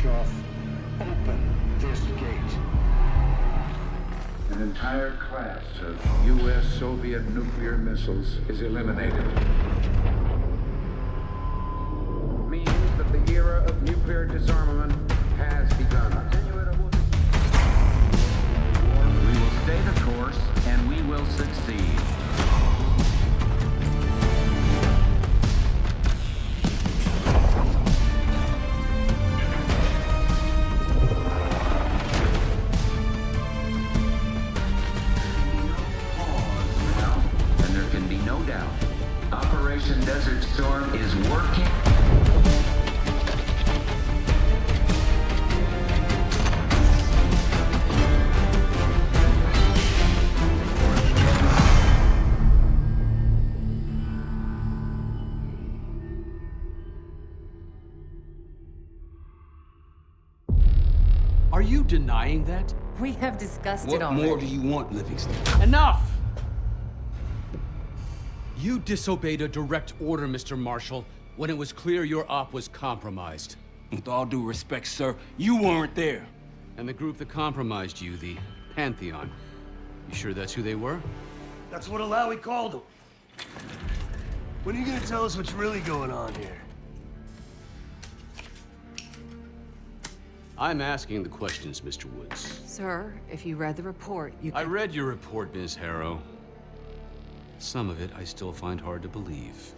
Khrushchev, open this gate. An entire class of U.S.-Soviet nuclear missiles is eliminated. Means that the era of nuclear disarmament has begun. We will stay the course, and we will succeed. And there can be no doubt. Operation Desert Storm is working. Are you denying that? We have discussed it What already. more do you want, Livingston? Enough! You disobeyed a direct order, Mr. Marshall, when it was clear your op was compromised. With all due respect, sir, you weren't there. And the group that compromised you, the Pantheon, you sure that's who they were? That's what Alawi called them. When are you gonna tell us what's really going on here? I'm asking the questions, Mr. Woods. Sir, if you read the report, you I can... read your report, Ms. Harrow. Some of it I still find hard to believe.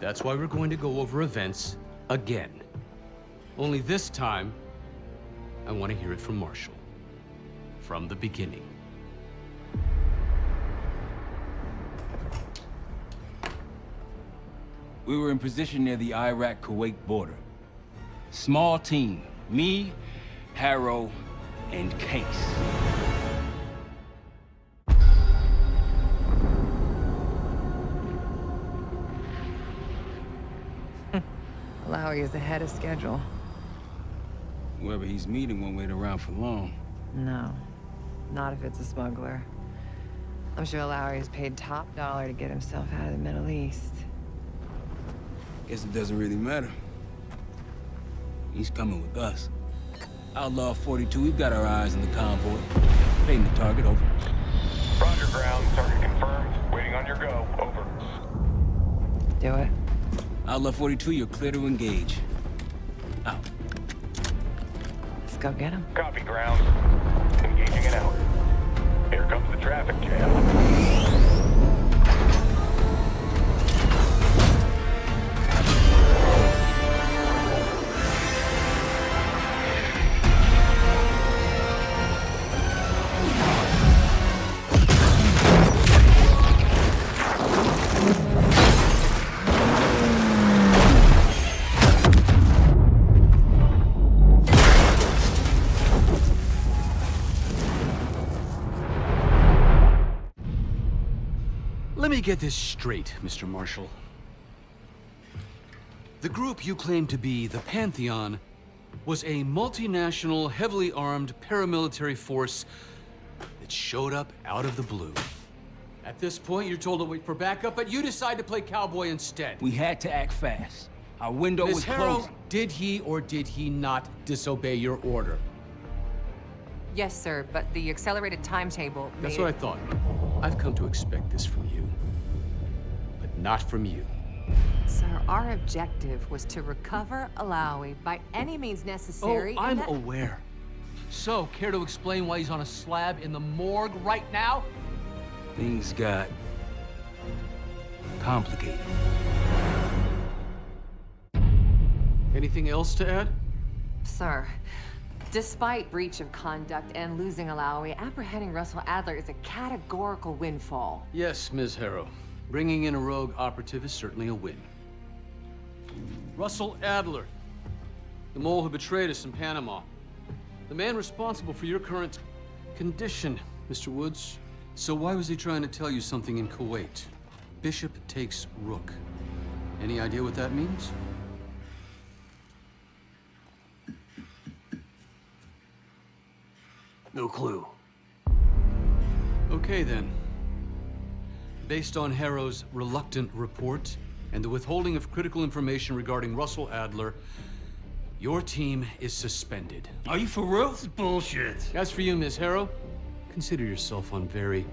That's why we're going to go over events again. Only this time, I want to hear it from Marshall. From the beginning. We were in position near the Iraq-Kuwait border. Small team. Me, Harrow, and Case. Alawi is ahead of schedule. Whoever he's meeting won't wait around for long. No, not if it's a smuggler. I'm sure Alawi is paid top dollar to get himself out of the Middle East. Guess it doesn't really matter. He's coming with us. Outlaw 42, we've got our eyes on the convoy. Paying the target, over. Roger, ground. Target confirmed. Waiting on your go. Over. Do it. Outlaw 42, you're clear to engage. Out. Let's go get him. Copy, ground. Engaging it out. Here comes the traffic jam. Let me get this straight, Mr. Marshall. The group you claim to be the Pantheon was a multinational, heavily armed paramilitary force that showed up out of the blue. At this point, you're told to wait for backup, but you decide to play cowboy instead. We had to act fast. Our window Ms. was Harrow, closing. did he or did he not disobey your order? Yes, sir, but the accelerated timetable made That's what I thought. I've come to expect this from you, but not from you. Sir, our objective was to recover Alawi by any means necessary. Oh, I'm and that- aware. So, care to explain why he's on a slab in the morgue right now? Things got complicated. Anything else to add? Sir, despite breach of conduct and losing Alawi, apprehending Russell Adler is a categorical windfall. Yes, Ms. Harrow. Bringing in a rogue operative is certainly a win. Russell Adler, the mole who betrayed us in Panama. The man responsible for your current condition, Mr. Woods. So why was he trying to tell you something in Kuwait? Bishop takes Rook. Any idea what that means? No clue. Okay, then. Based on Harrow's reluctant report and the withholding of critical information regarding Russell Adler, Your team is suspended. Are you for real? This is bullshit. As for you, Miss Harrow, consider yourself on very,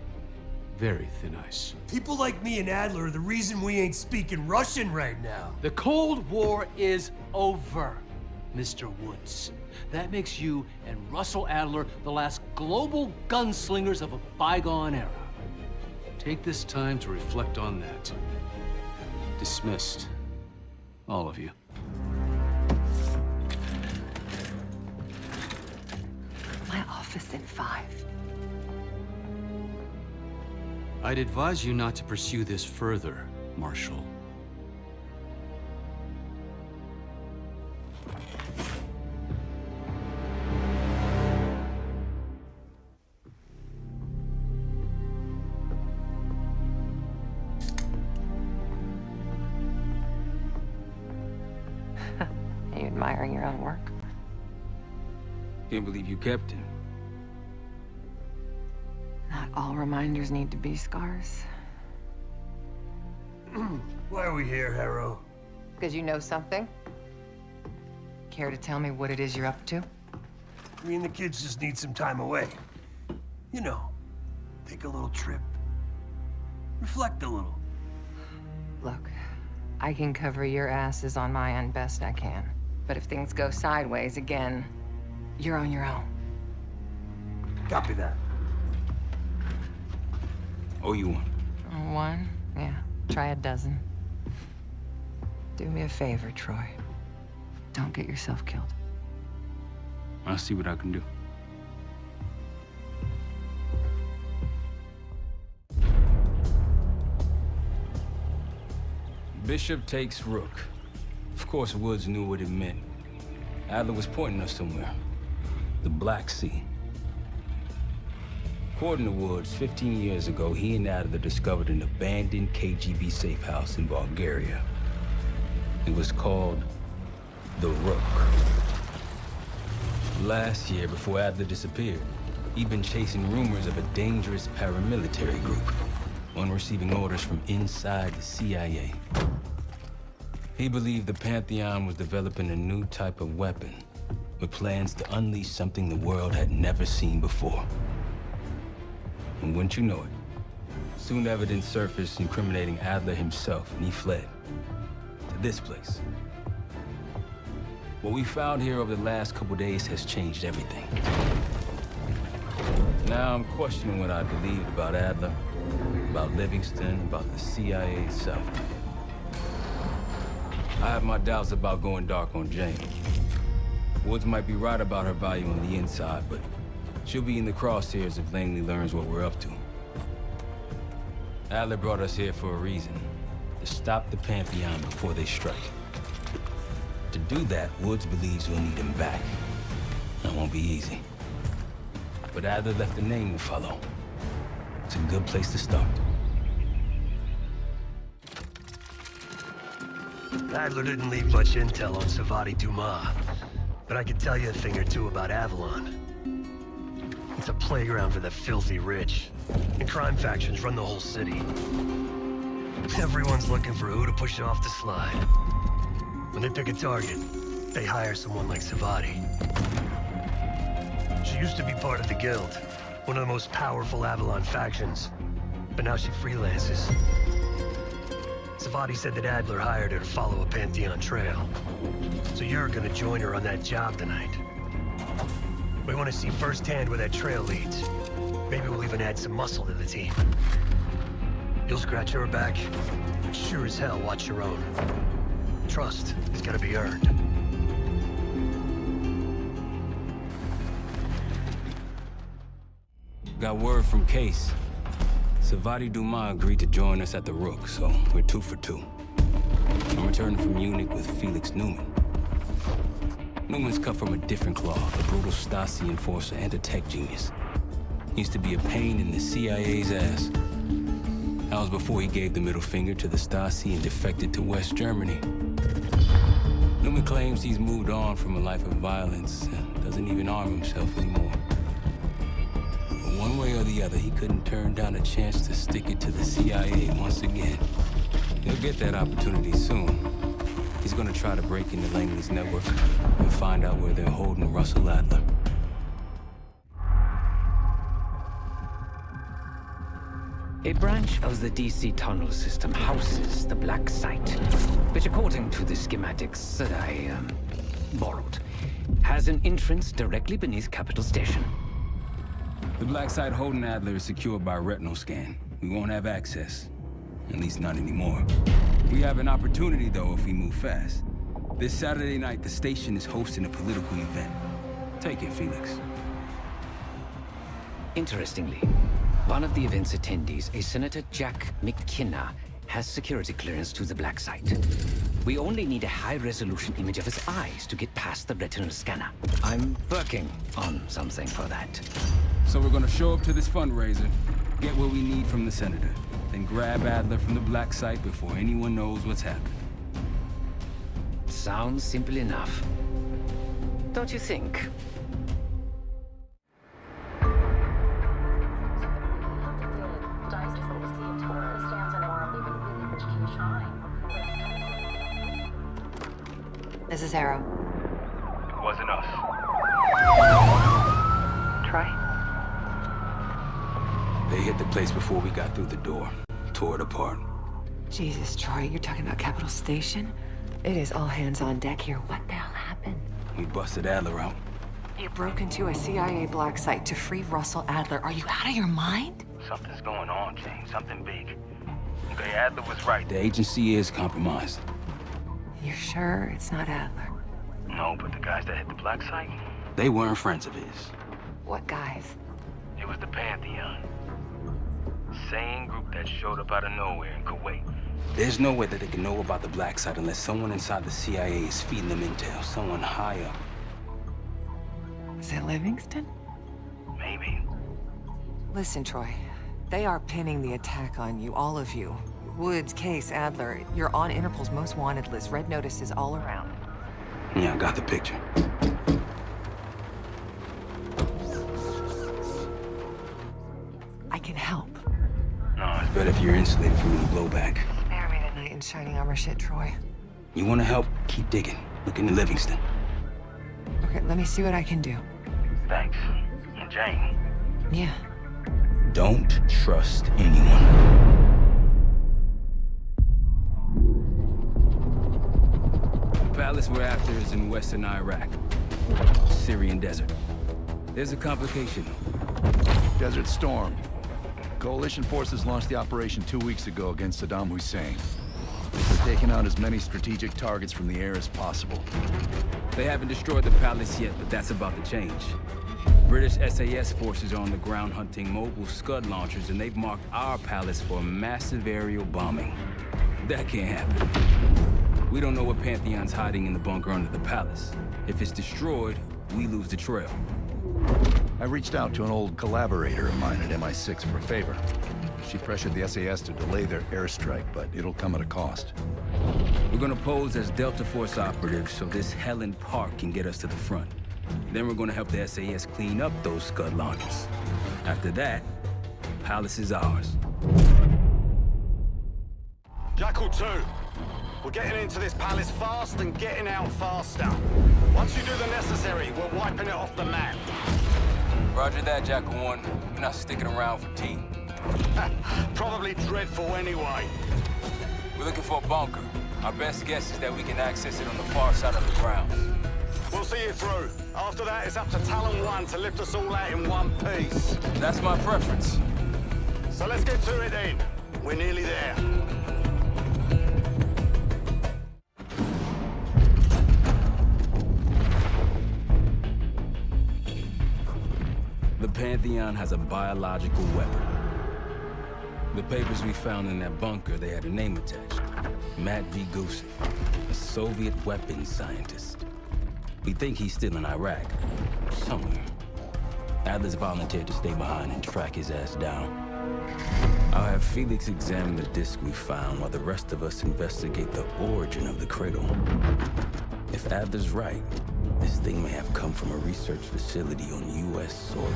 very thin ice. People like me and Adler are the reason we ain't speaking Russian right now. The Cold War is over, Mr. Woods. That makes you and Russell Adler the last global gunslingers of a bygone era. Take this time to reflect on that. Dismissed. All of you. My office in 5. I'd advise you not to pursue this further, Marshal. Are you admiring your own work? Can't believe you kept him. Not all reminders need to be scars. Why are we here, Harrow? Because you know something? Care to tell me what it is you're up to? Me and the kids just need some time away. You know, take a little trip. Reflect a little. Look, I can cover your asses on my end best I can. But if things go sideways again, you're on your own. Copy that. Oh, you one. One? Yeah. Try a dozen. Do me a favor, Troy. Don't get yourself killed. I'll see what I can do. Bishop takes Rook. Of course, Woods knew what it meant. Adler was pointing us somewhere. The Black Sea. According to Woods, 15 years ago, he and Adler discovered an abandoned KGB safe house in Bulgaria. It was called the Rook. Last year, before Adler disappeared, he'd been chasing rumors of a dangerous paramilitary group, one receiving orders from inside the CIA. He believed the Pantheon was developing a new type of weapon, with plans to unleash something the world had never seen before. And wouldn't you know it, soon evidence surfaced incriminating Adler himself, and he fled to this place. What we found here over the last couple days has changed everything. Now I'm questioning what I believed about Adler, about Livingston, about the CIA itself. I have my doubts about going dark on Jane. Woods might be right about her value on the inside, but she'll be in the crosshairs if Langley learns what we're up to. Adler brought us here for a reason, to stop the Pantheon before they strike. To do that, Woods believes we'll need him back. That won't be easy. But Adler left a name to follow. It's a good place to start. Adler didn't leave much intel on Savati Dumas, but I could tell you a thing or two about Avalon. It's a playground for the filthy rich, and crime factions run the whole city. Everyone's looking for who to push off the slide. When they pick a target, they hire someone like Savati. She used to be part of the Guild, one of the most powerful Avalon factions, but now she freelances. Savati said that Adler hired her to follow a Pantheon trail. So you're gonna join her on that job tonight. We want to see firsthand where that trail leads. Maybe we'll even add some muscle to the team. You'll scratch her back, but sure as hell watch your own. Trust is gotta be earned. Got word from Case. Savati Dumas agreed to join us at the Rook, so we're 2 for 2. I'm returning from Munich with Felix Newman. Newman's cut from a different cloth, a brutal Stasi enforcer and a tech genius. He used to be a pain in the CIA's ass. That was before he gave the middle finger to the Stasi and defected to West Germany. Newman claims he's moved on from a life of violence and doesn't even arm himself anymore. But one way or the other, he couldn't turn down a chance to stick it to the CIA once again. He'll get that opportunity soon. He's Adler's gonna try to break into Langley's network and find out where they're holding Russell Adler. A branch of the DC tunnel system houses the Black Site, which according to the schematics that I, borrowed, has an entrance directly beneath Capital Station. The Black Site holding Adler is secured by retinal scan. We won't have access. At least not anymore. We have an opportunity, though, if we move fast. This Saturday night, the station is hosting a political event. Take it, Felix. Interestingly, one of the event's attendees, a Senator Jack McKenna, has security clearance to the Black Site. We only need a high-resolution image of his eyes to get past the retinal scanner. I'm working on something for that. So we're gonna show up to this fundraiser, get what we need from the Senator, then grab Adler from the Black Site before anyone knows what's happened. Sounds simple enough. Don't you think? This is Harrow. It wasn't us. Troy? They hit the place before we got through the door. Tore it apart. Jesus, Troy, you're talking about Capital Station? It is all hands on deck here. What the hell happened? We busted Adler out. You broke into a CIA Black Site to free Russell Adler. Are you out of your mind? Something's going on, Jane. Something big. Okay, Adler was right. The agency is compromised. You're sure it's not Adler? No, but the guys that hit the Black Site, They weren't friends of his. What guys? it was the Pantheon. Same group that showed up out of nowhere in Kuwait. There's no way that they can know about the Black Site unless someone inside the CIA is feeding them intel. Someone high up. Is it Livingston? Maybe. Listen, Troy. They are pinning the attack on you, all of you. Woods, Case, Adler. You're on Interpol's most wanted list. Red notices all around. Yeah, I got the picture. I can help. No, it's But if you're insulated from any blowback, Spare me tonight in shining armor shit, Troy. you want to help, keep digging. Look into Livingston. Okay, let me see what I can do. thanks. And Jane. Yeah. Don't trust anyone. The palace we're after is in western Iraq. Syrian desert. There's a complication. Desert Storm. Coalition forces launched the operation 2 weeks ago against Saddam Hussein. They're taking out as many strategic targets from the air as possible. They haven't destroyed the palace yet, but that's about to change. British SAS forces are on the ground hunting mobile Scud launchers, and they've marked our palace for a massive aerial bombing. That can't happen. We don't know what Pantheon's hiding in the bunker under the palace. If it's destroyed, we lose the trail. I reached out to an old collaborator of mine at MI6 for a favor. She pressured the SAS to delay their airstrike, but it'll come at a cost. We're gonna pose as Delta Force operatives so this Helen Park can get us to the front. Then we're gonna help the SAS clean up those Scud launchers. After that, palace is ours. Jackal 2, we're getting into this palace fast and getting out faster. Once you do the necessary, we're wiping it off the map. Roger that, Jackal 1. We're not sticking around for tea. Probably dreadful anyway. We're looking for a bunker. Our best guess is that we can access it on the far side of the grounds. We'll see you through. After that, it's up to Talon 1 to lift us all out in one piece. That's my preference. So let's get to it then. We're nearly there. The Pantheon has a biological weapon. The papers we found in that bunker, they had a name attached. Matt V. Gusev, a Soviet weapons scientist. We think he's still in Iraq, somewhere. Adler's volunteered to stay behind and track his ass down. I'll have Felix examine the disc we found while the rest of us investigate the origin of the cradle. If Adler's right, this thing may have come from a research facility on U.S. soil.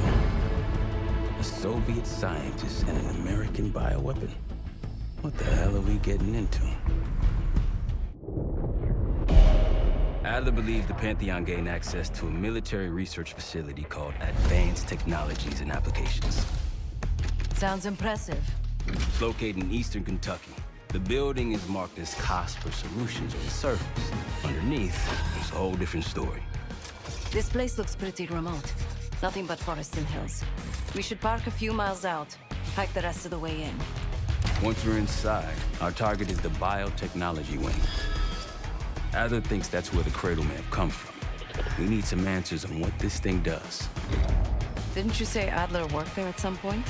A Soviet scientist and an American bioweapon. What the hell are we getting into? Adler believed the Pantheon gained access to a military research facility called Advanced Technologies and Applications. Sounds impressive. It's located in eastern Kentucky. The building is marked as Cosper Solutions on the surface. Underneath, it's a whole different story. This place looks pretty remote. Nothing but forests and hills. We should park a few miles out, hike the rest of the way in. Once we're inside, our target is the biotechnology wing. Adler thinks that's where the cradle may have come from. We need some answers on what this thing does. Didn't you say Adler worked there at some point?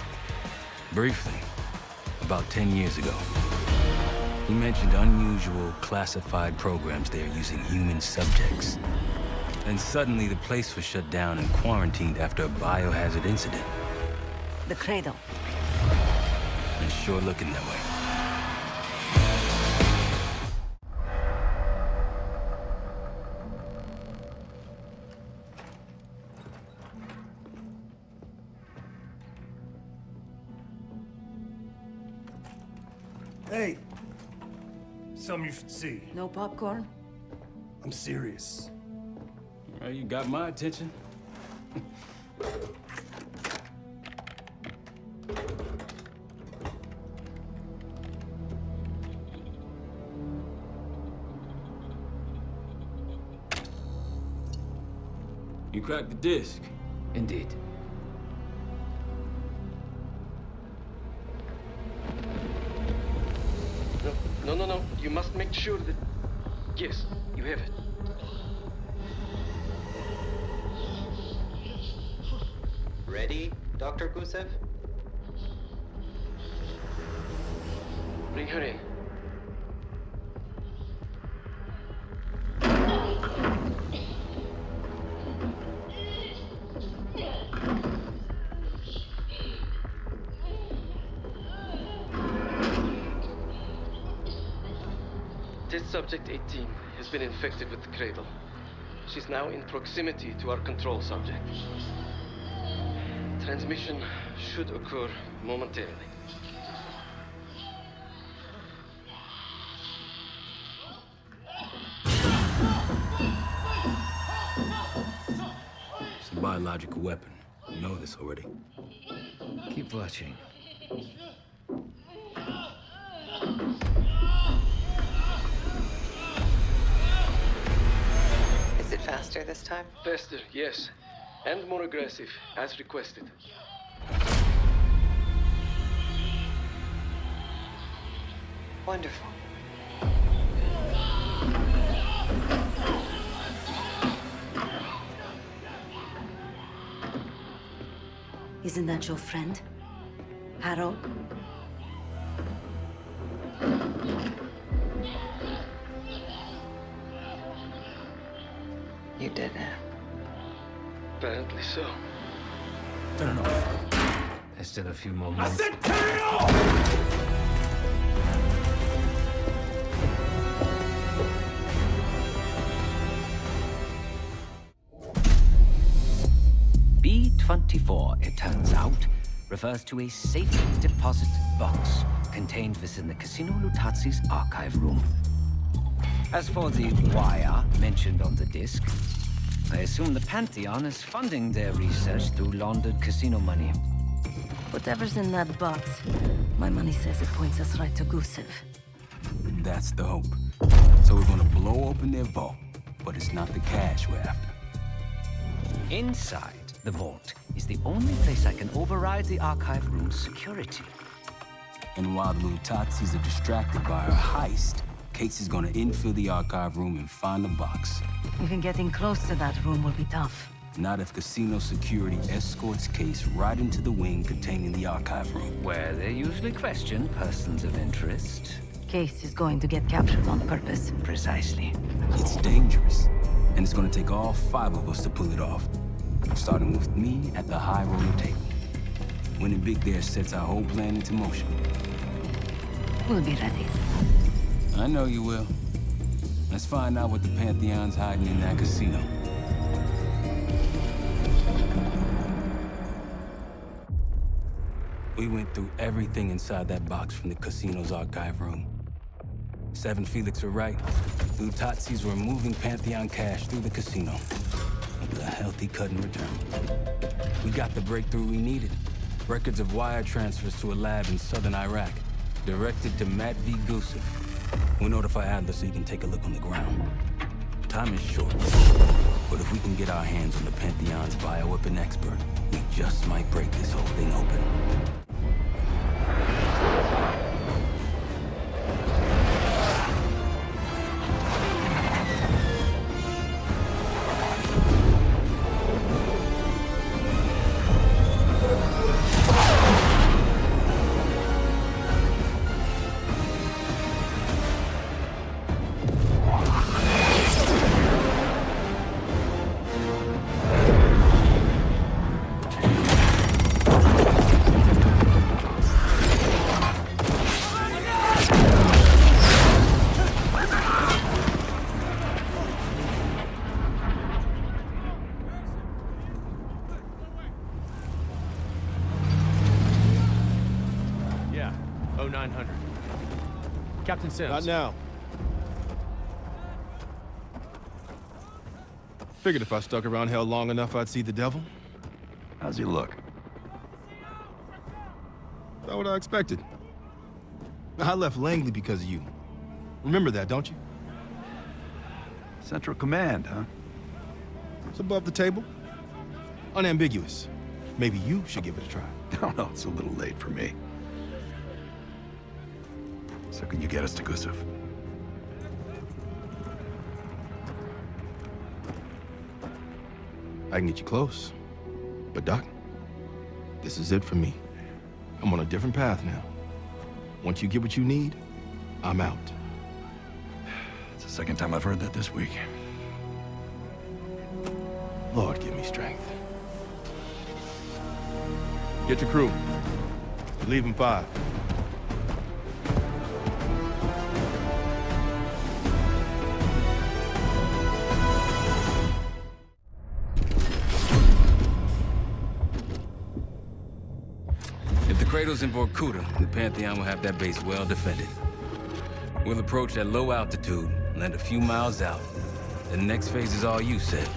Briefly, about 10 years ago. He mentioned unusual, classified programs there using human subjects. And suddenly the place was shut down and quarantined after a biohazard incident. The cradle. It's sure looking that way. Hey! Something you should see. No popcorn? I'm serious. Well, you got my attention. You cracked the disc. Indeed. No. You must make sure that... Yes, you have it. Ready, Dr. Gusev? Bring her in. Test subject 18 has been infected with the cradle. She's now in proximity to our control subject. Transmission should occur momentarily. It's a biological weapon. You know this already. Keep watching. Is it faster this time? Faster, yes. And more aggressive, as requested. Wonderful. Isn't that your friend? Harrow? You did it. Apparently so. Turn it off. There's still a few more minutes. I said turn it off! B-24, it turns out, refers to a safe deposit box contained within the Casino Lutazzi's archive room. As for the wire mentioned on the disc, I assume the Pantheon is funding their research through laundered casino money. Whatever's in that box, my money says it points us right to Gusev. That's the hope. So we're gonna blow open their vault, but it's not the cash we're after. Inside the vault is the only place I can override the archive room's security. And while the Lutazzis are distracted by our heist, Case is gonna infill the archive room and find the box. Even getting close to that room will be tough. Not if casino security escorts Case right into the wing containing the archive room. Where they usually question persons of interest. Case is going to get captured on purpose. Precisely. It's dangerous, and it's gonna take all 5 of us to pull it off. Starting with me at the high roller table. Winning big there sets our whole plan into motion. We'll be ready. I know you will. Let's find out what the Pantheon's hiding in that casino. We went through everything inside that box from the casino's archive room. 7 Felix were right. Utazis were moving Pantheon cash through the casino. With a healthy cut in return. We got the breakthrough we needed. Records of wire transfers to a lab in southern Iraq. Directed to Matt V. Gusev. We'll notify Adler so he can take a look on the ground. Time is short. But if we can get our hands on the Pantheon's bioweapon expert, we just might break this whole thing open. Captain Sims. Not now. Figured if I stuck around hell long enough, I'd see the devil. How's he look? Not what I expected. I left Langley because of you. Remember that, don't you? Central Command, huh? It's above the table. Unambiguous. Maybe you should give it a try. No, no, it's a little late for me. So can you get us to Gusev? I can get you close. But Doc, this is it for me. I'm on a different path now. Once you get what you need, I'm out. It's the second time I've heard that this week. Lord, give me strength. Get your crew. Leave in 5. If the cradle's in Vorkuta, the Pantheon will have that base well defended. We'll approach at low altitude, land a few miles out. The next phase is all you said.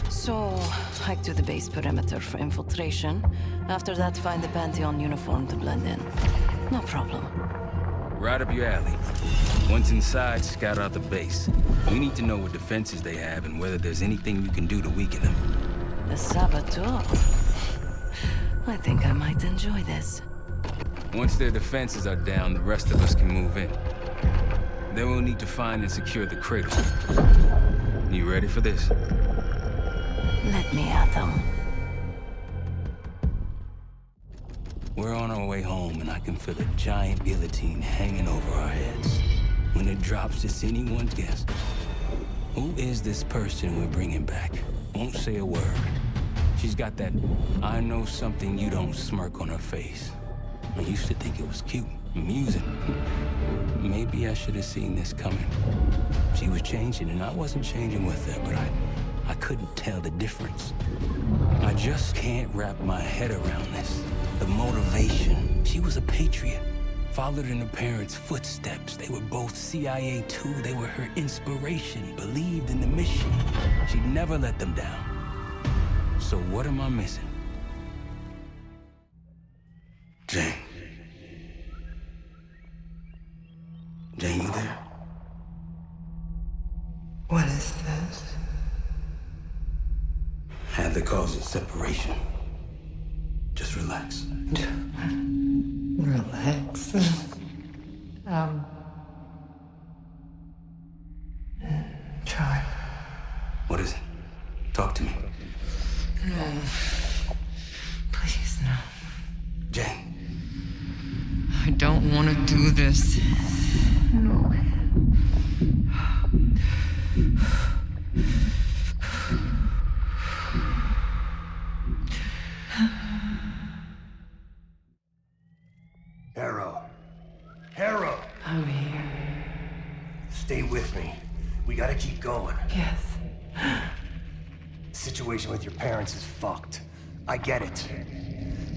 So, hike to the base perimeter for infiltration. After that, find the Pantheon uniform to blend in. No problem. Right up your alley. Once inside, scout out the base. We need to know what defenses they have and whether there's anything you can do to weaken them. The saboteur. I think I might enjoy this. Once their defenses are down, the rest of us can move in. Then we'll need to find and secure the cradle. You ready for this? Let me at them. We're on our way home, and I can feel a giant guillotine hanging over our heads. When it drops, it's anyone's guess. Who is this person we're bringing back? Won't say a word. She's got that I know something you don't smirk on her face. I used to think it was cute, amusing. Maybe I should have seen this coming. She was changing, and I wasn't changing with her, but I couldn't tell the difference. I just can't wrap my head around this. The motivation. She was a patriot. Followed in her parents' footsteps. They were both CIA too. They were her inspiration. Believed in the mission. She'd never let them down. So what am I missing? Jane. Jane, you there? What is this? Had the cause of separation. Just relax. Relax. Try. What is it? Talk to me. No. Please, no. Jane. I don't want to do this. No. Harrow! I'm here. Stay with me. We gotta keep going. Yes. The situation with your parents is fucked. I get it.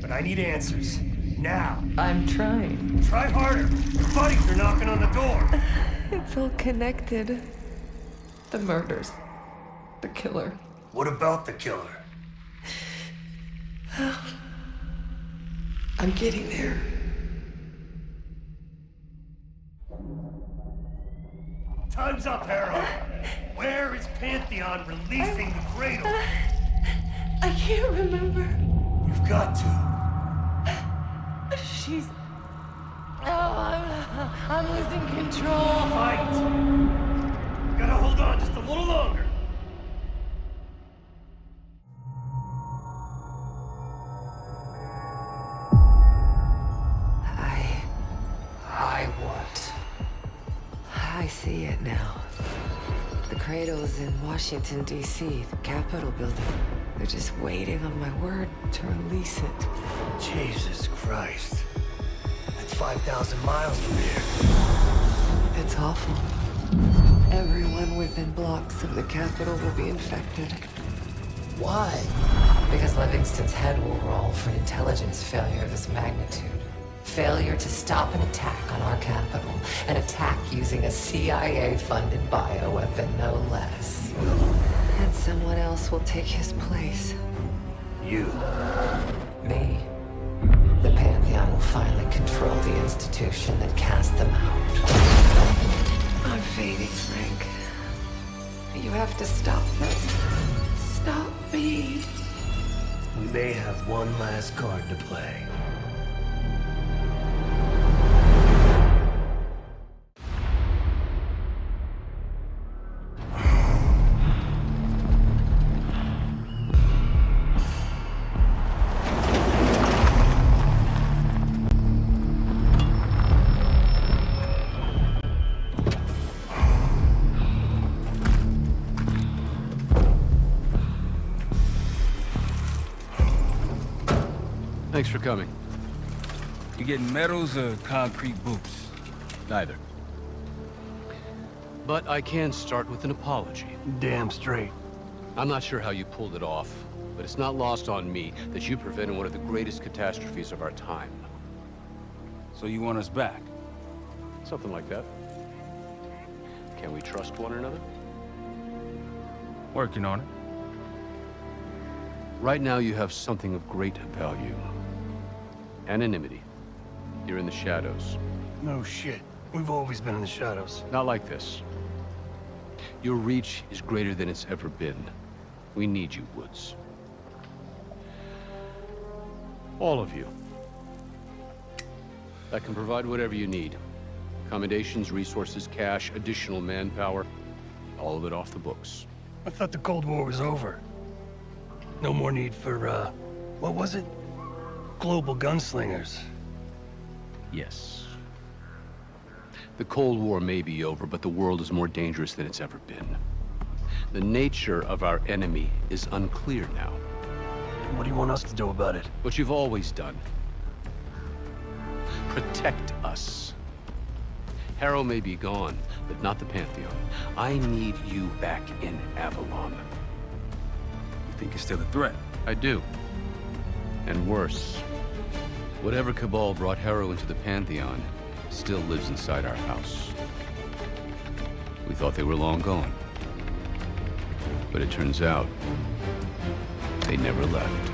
But I need answers. now. I'm trying. Try harder. Your buddies are knocking on the door. It's all connected. The murders. The killer. What about the killer? I'm getting there. Time's up, Harrow. Where is Pantheon releasing the cradle? I can't remember. You've got to. She's... Oh, I'm losing control. Fight! Gotta hold on just a little longer. I what? I see it now. The cradle's in Washington, D.C., the Capitol building. They're just waiting on my word to release it. Jesus Christ. That's 5,000 miles from here. It's awful. Everyone within blocks of the Capitol will be infected. Why? Because Livingston's head will roll for an intelligence failure of this magnitude. Failure to stop an attack on our capital. An attack using a CIA-funded bioweapon, no less. And someone else will take his place. You. Me. The Pantheon will finally control the institution that cast them out. I'm fading, Frank. You have to stop this. Stop me. We may have one last card to play. Thanks for coming. You getting medals or concrete boots? Neither. But I can start with an apology. Damn straight. I'm not sure how you pulled it off, but it's not lost on me that you prevented one of the greatest catastrophes of our time. So you want us back? Something like that. Can we trust one another? Working on it. Right now you have something of great value. Anonymity. You're in the shadows. No shit. We've always been in the shadows. Not like this. Your reach is greater than it's ever been. We need you, Woods. All of you. I can provide whatever you need. Accommodations, resources, cash, additional manpower. All of it off the books. I thought the Cold War was over. No more need for, what was it? Global gunslingers. Yes. The Cold War may be over, but the world is more dangerous than it's ever been. The nature of our enemy is unclear now. What do you want us to do about it? What you've always done. Protect us. Harrow may be gone, but not the Pantheon. I need you back in Avalon. You think it's still a threat? I do. And worse. Whatever cabal brought Harrow into the Pantheon still lives inside our house. We thought they were long gone. But it turns out, they never left.